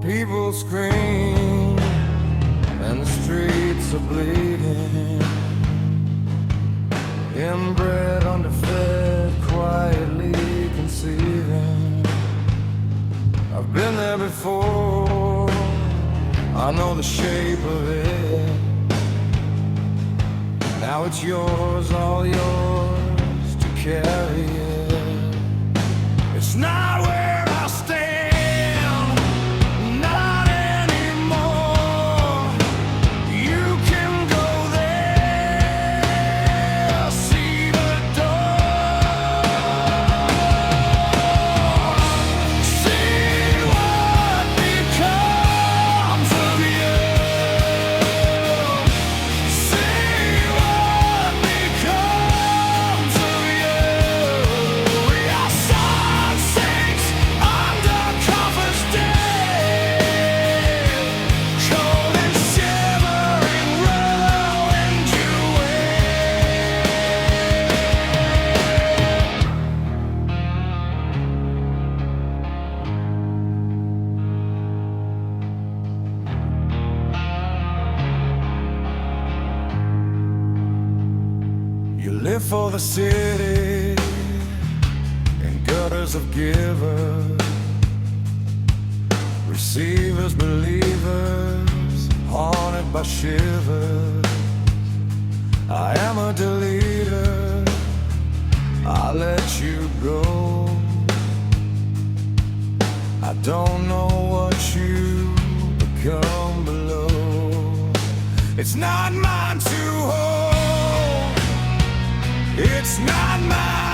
People scream and the streets are bleeding. Inbred, underfed, quietly conceiving. I've been there before, I know the shape of it. Now it's yours, all yours to carry it. It's not where I stand, not anymore. You can go there, see the door, see what becomes of you, see what becomes of you. Your sun sinks under cover's dead, cold and shivering, ruined you You live for the city in gutters of givers, receivers, believers, haunted by shivers. I am a deleter, I let you go. I don't know what you become below. It's not mine to hold, it's not mine.